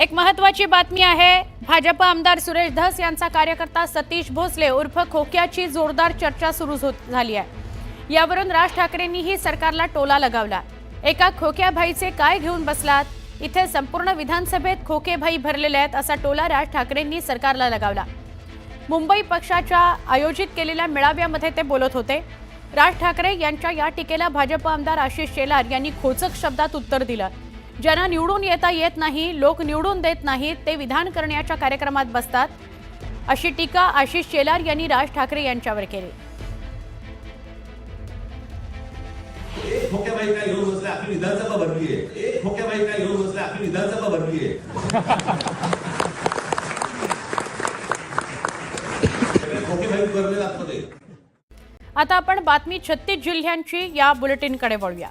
एक महत्त्वाची बातमी आहे। भाजप आमदार सुरेश धस यांचा कार्यकर्ता सतीश भोसले उर्फ खोक्याची जोरदार चर्चा सुरू झाली आहे। यावरून राज ठाकरेंनीही सरकारला टोला लगावला। एका खोक्या भाईचे काय घेऊन बसलात, इथे संपूर्ण विधानसभेत खोके भाई भरलेले आहेत असा टोला राज ठाकरेंनी सरकारला लगावला। मुंबई पक्षाच्या आयोजित केलेल्या मेळाव्यामध्ये ते बोलत होते। राज ठाकरे यांच्या या टीकेला भाजप आमदार आशिष शेलार यांनी खोचक शब्दात उत्तर दिलं। ज्यांना निवडून येता येत नाही, लोक निवडून देत नाहीत, ते विधान करण्याच्या कार्यक्रमात बसतात, अशी टीका आशिष शेलार यांनी राज ठाकरे यांच्यावर केली। एक खोक्याबाई काय घेऊन बसले, आपली विधानसभा भरली आहे। एक खोक्याबाई काय घेऊन बसले, आपली विधानसभा भरली आहे। खोकेबाई भरले आतमध्ये। आता आपण बातमी 36 जिल्ह्यांची या बुलेटिनकडे वळूया।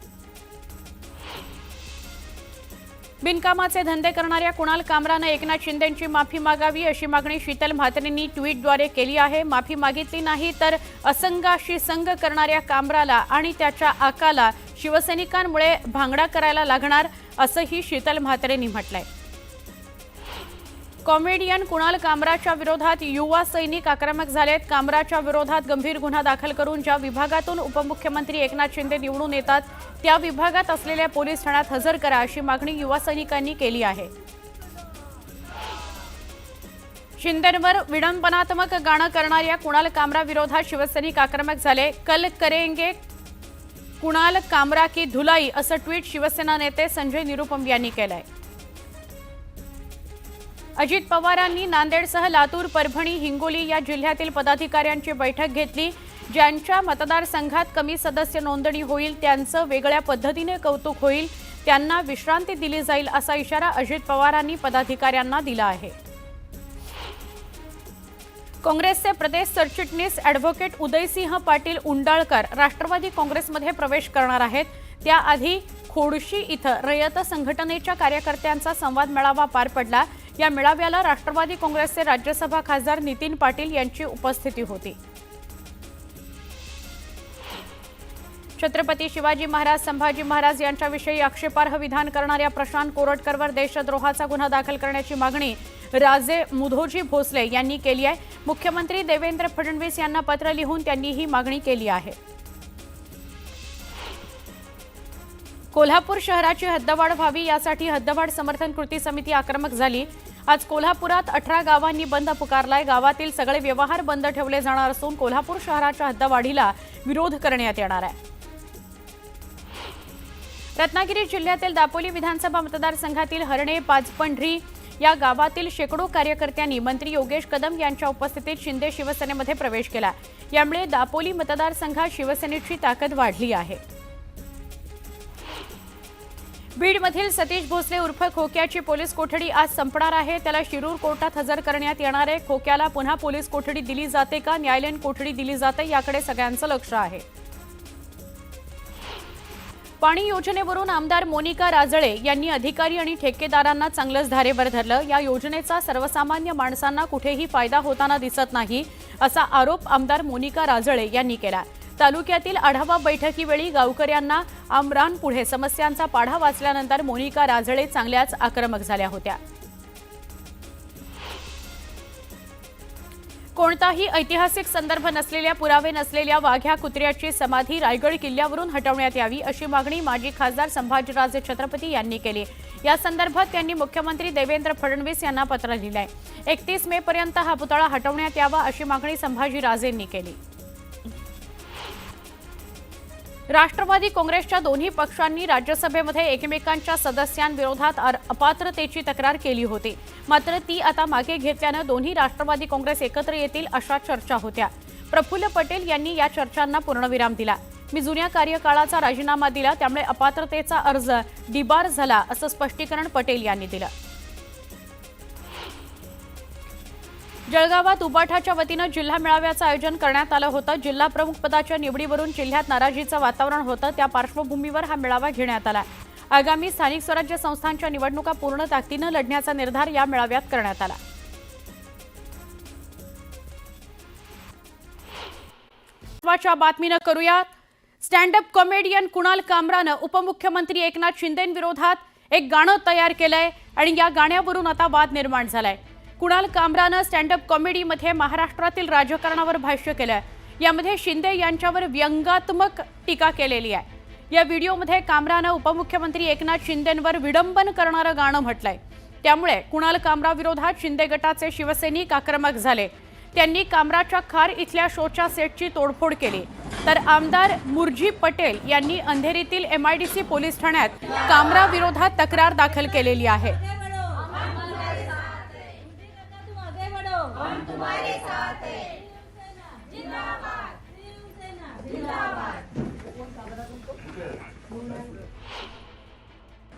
बिनकामाचे धंदे करणाऱ्या कुणाल कामराने एकनाथ शिंदेंची माफी मागावी अशी मागणी शीतल म्हात्रेंनी ट्विटद्वारे केली आहे। माफी मागितली नाही तर असंगाशी संग करणाऱ्या कामराला आणि त्याच्या आकाला शिवसैनिकांमुळे भांगडा करायला लागणार असंही शीतल म्हात्रेंनी म्हटलंय। कॉमेडियन कुणाल कामराच्या विरोधात युवा सैनिक आक्रमक झालेत। कामराच्या विरोधात गंभीर गुन्हा दाखल करून ज्या विभागातून उपमुख्यमंत्री एकनाथ शिंदे निवडून येतात त्या विभागात असलेल्या पोलीस ठाण्यात हजर करा अशी मागणी युवा सैनिकांनी केली आहे। शिंदेंवर विडंबनात्मक गाणं करणाऱ्या कुणाल कामरा विरोधात शिवसैनिक आक्रमक झाले। कल करेंगे कुणाल कामरा की धुलाई असं ट्विट शिवसेना नेते संजय निरुपम यांनी केलंय। अजित पवारांनी नांदेडसह लातूर, परभणी, हिंगोली या जिल्ह्यातील पदाधिकाऱ्यांची बैठक घेतली। ज्यांच्या मतदारसंघात कमी सदस्य नोंदणी होईल त्यांचं वेगळ्या पद्धतीने कौतुक होईल, त्यांना विश्रांती दिली जाईल असा इशारा अजित पवारांनी पदाधिकाऱ्यांना दिला आहे। काँग्रेसचे प्रदेश सरचिटणीस ॲडव्होकेट उदयसिंह पाटील उंडाळकर राष्ट्रवादी काँग्रेसमध्ये प्रवेश करणार आहेत। त्याआधी खोडशी इथं रयत संघटनेच्या कार्यकर्त्यांचा संवाद मेळावा पार पडला। या मेळाव्याला राष्ट्रवादी काँग्रेसचे राज्यसभा खासदार नितीन पाटील यांची उपस्थिती होती। छत्रपती शिवाजी महाराज, संभाजी महाराज यांच्याविषयी आक्षेपार्ह विधान करणाऱ्या प्रशांत कोरटकरवर देशद्रोहाचा गुन्हा दाखल करण्याची मागणी राजे मुधोजी भोसले यांनी केली आहे। मुख्यमंत्री देवेंद्र फडणवीस यांना पत्र लिहून त्यांनी ही मागणी केली आहे। कोल्हापूर शहराची हद्दवाढ व्हावी यासाठी हद्दवाढ समर्थन कृती समिती आक्रमक झाली। आज कोल्हापुरात 18 गावांनी बंद पुकारलाय। गावातील सगळे व्यवहार बंद ठेवले जाणार असून कोल्हापूर शहराच्या हद्दवाढीला विरोध करण्यात येणार आहे। रत्नागिरी जिल्ह्यातील दापोली विधानसभा मतदारसंघातील हरणे, पाचपंढरी या गावातील शेकडो कार्यकर्त्यांनी मंत्री योगेश कदम यांच्या उपस्थितीत शिंदे शिवसेनेमध्ये प्रवेश केला। यामुळे दापोली मतदारसंघात शिवसेनेची ताकद वाढली आहे। बीडमधील सतीश भोसले उर्फ खोक्याची पोलीस कोठडी आज संपणार आहे। त्याला शिरूर कोर्टात हजर करण्यात येणार आहे। खोक्याला पुन्हा पोलीस कोठडी दिली जाते का, न्यायालयीन कोठडी दिली जाते याकडे सगळ्यांचं लक्ष आहे। पाणी योजनेवरून आमदार मोनिका राजळे यांनी अधिकारी आणि ठेकेदारांना चांगलंच धारेवर धरलं। या योजनेचा सर्वसामान्य माणसांना कुठेही फायदा होताना दिसत नाही असा आरोप आमदार मोनिका राजळे यांनी केला। तालुक्यातील आढावा बैठकीवेळी गावकऱ्यांना आमरांपुढे समस्यांचा पाढा वाचल्यानंतर मोनिका राजळे चांगल्याच आक्रमक झाल्या होत्या। कोणताही ऐतिहासिक संदर्भ नसलेल्या, पुरावे नसलेल्या वाघ्या कुत्र्याची समाधी रायगड किल्ल्यावरून हटवण्यात यावी अशी मागणी माजी खासदार संभाजीराजे छत्रपती यांनी केली। या संदर्भात त्यांनी मुख्यमंत्री देवेंद्र फडणवीस यांना पत्र लिहिलंय। 31 मे पर्यंत हा पुतळा हटवण्यात यावा अशी मागणी संभाजीराजेंनी केली। राष्ट्रवादी काँग्रेसच्या दोन्ही पक्षांनी राज्यसभेमध्ये एकमेकांच्या सदस्यांविरोधात अपात्रतेची तक्रार केली होती, मात्र ती आता मागे घेतल्यानं दोन्ही राष्ट्रवादी काँग्रेस एकत्र येतील अशा चर्चा होत्या। प्रफुल्ल पटेल यांनी या चर्चांना पूर्णविराम दिला। मी जुन्या कार्यकाळाचा राजीनामा दिला, त्यामुळे अपात्रतेचा अर्ज डिबार झाला असं स्पष्टीकरण पटेल यांनी दिलं। जळगावात उबाठाच्या वतीनं जिल्हा मेळाव्याचं आयोजन करण्यात आलं होतं। जिल्हा प्रमुख पदाच्या निवडीवरून जिल्ह्यात नाराजीचं वातावरण होतं, त्या पार्श्वभूमीवर हा मेळावा घेण्यात आला। आगामी स्थानिक स्वराज्य संस्थांच्या निवडणुका पूर्ण ताकदीनं लढण्याचा निर्धार या मेळाव्यात करण्यात आला। महत्त्वाच्या बातमीनं करूयात। स्टँड अप कॉमेडियन कुणाल कामरानं उपमुख्यमंत्री एकनाथ शिंदेंविरोधात एक गाणं तयार केलंय आणि या गाण्यावरून आता वाद निर्माण झालाय। कुणाल कामरानं स्टँडअप कॉमेडीमध्ये महाराष्ट्रातील राजकारणावर भाष्य केलंय। यामध्ये शिंदे यांच्यावर व्यंगात्मक टीका केलेली आहे। या व्हिडिओमध्ये कामरानं उपमुख्यमंत्री एकनाथ शिंदेंवर विडंबन करणारं गाणं म्हटलंय। त्यामुळे कुणाल कामरा विरोधात शिंदे गटाचे शिवसैनिक आक्रमक झाले। त्यांनी कामराच्या खार इथल्या शोच्या सेटची तोडफोड केली। तर आमदार मुरजी पटेल यांनी अंधेरीतील MIDC पोलीस ठाण्यात कामरा विरोधात तक्रार दाखल केलेली आहे।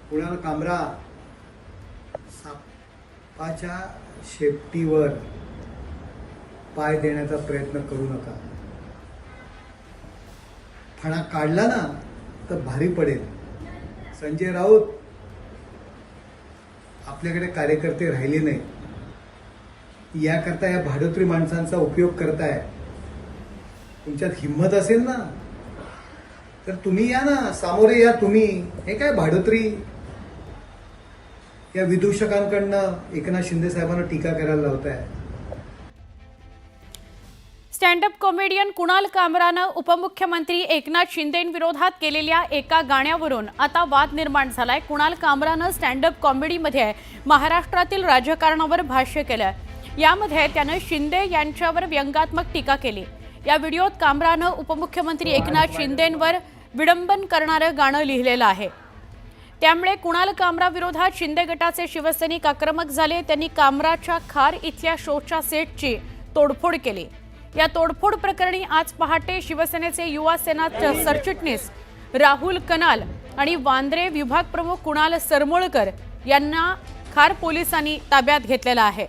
कुणाल कामरा सापाच्या शेपटीवर पाय देण्याचा प्रयत्न करू नका। फणा काढला ना तर भारी पडेल। संजय राऊत, आपल्याकडे कार्यकर्ते राहिले नाही, याकरता या भाडोत्री माणसांचा उपयोग करताय। तुमच्यात हिंमत असेल ना तर तुम्ही या ना, सामोरे या तुम्ही। हे काय भाडोत्री, या विदूषकांकडनं एकनाथ शिंदे साहेबांना टीका करायला लावताय। स्टँडअप कॉमेडियन कुणाल कामरानं उपमुख्यमंत्री एकनाथ शिंदेंविरोधात केलेल्या एका गाण्यावरून आता वाद निर्माण झालाय। कुणाल कामरानं स्टँडअप कॉमेडीमध्ये महाराष्ट्रातील राजकारणावर भाष्य केलं। यामध्ये त्यानं शिंदे यांच्यावर व्यंगात्मक टीका केली। या व्हिडिओत कामरानं उपमुख्यमंत्री एकनाथ शिंदेंवर विडंबन करणारं गाणं लिहिलेलं आहे। त्यामुळे कुणाल कामरा विरोधात शिंदे गटाचे शिवसैनिक आक्रमक झाले। त्यांनी कामराच्या खार इथल्या शोच्या सेटची तोडफोड केली। या तोडफोड प्रकरणी आज पहाटे शिवसेनेचे युवा सेना सरचिटणीस राहुल कनाल आणि वांद्रे विभाग प्रमुख कुणाल सरमोळकर यांना खार पोलिसांनी ताब्यात घेतलेलं आहे।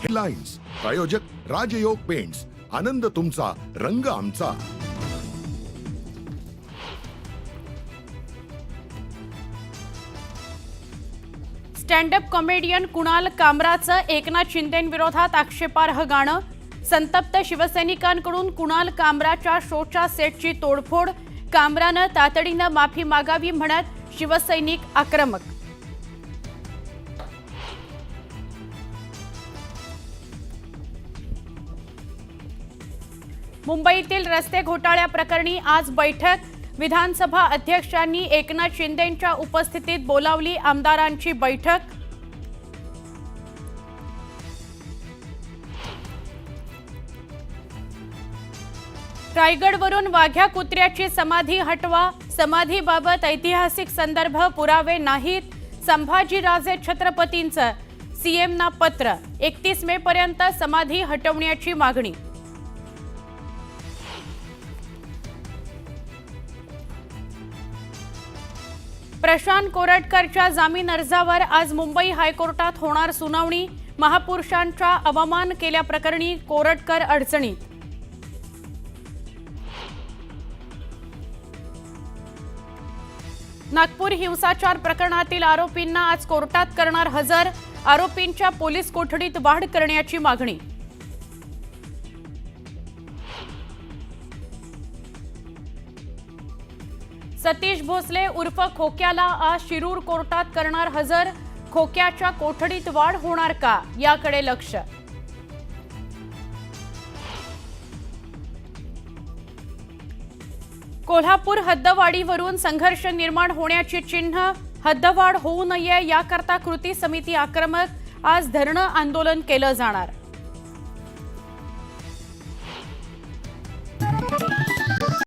हेडलाइन्स प्रायोजक राजयोग पेंट्स, आनंद तुमचा, रंग आमचा। स्टँडअप कॉमेडियन कुणाल कामराचं एकनाथ शिंदेंविरोधात आक्षेपार्ह गाणं। संतप्त शिवसैनिकांकडून कुणाल कामराच्या शोच्या सेटची तोडफोड। कामरानं तातडीनं माफी मागावी म्हणत शिवसैनिक आक्रमक। मुंबईतील रस्ते घोटाळ्या प्रकरणी आज बैठक। विधानसभा अध्यक्षांनी एकनाथ शिंदेंच्या उपस्थितीत बोलावली आमदारांची बैठक। रायगडवरून वाघ्या कुत्र्याची समाधी हटवा। समाधीबाबत ऐतिहासिक संदर्भ पुरावे नाहीत। संभाजीराजे छत्रपतींचं CMना पत्र। 31 मे पर्यंत समाधी हटवण्याची मागणी। प्रशांत कोरटकरच्या जामीन अर्जावर आज मुंबई हायकोर्टात होणार सुनावणी। महापुरुषांचा अवमान केल्याप्रकरणी कोरटकर अडचणीत। नागपूर हिंसाचार प्रकरणातील आरोपींना आज कोर्टात करणार हजर। आरोपींच्या पोलीस कोठडीत वाढ करण्याची मागणी। सतीश भोसले उर्फ खोक्याला आज शिरूर कोर्टात करणार हजर। खोक्याच्या कोठडीत वाढ होणार का, याकडे लक्ष। कोल्हापूर हद्दवाढीवरून संघर्ष निर्माण होण्याची चिन्ह। हद्दवाढ होऊ नये याकरता कृती समिती आक्रमक। आज धरणं आंदोलन केलं जाणार।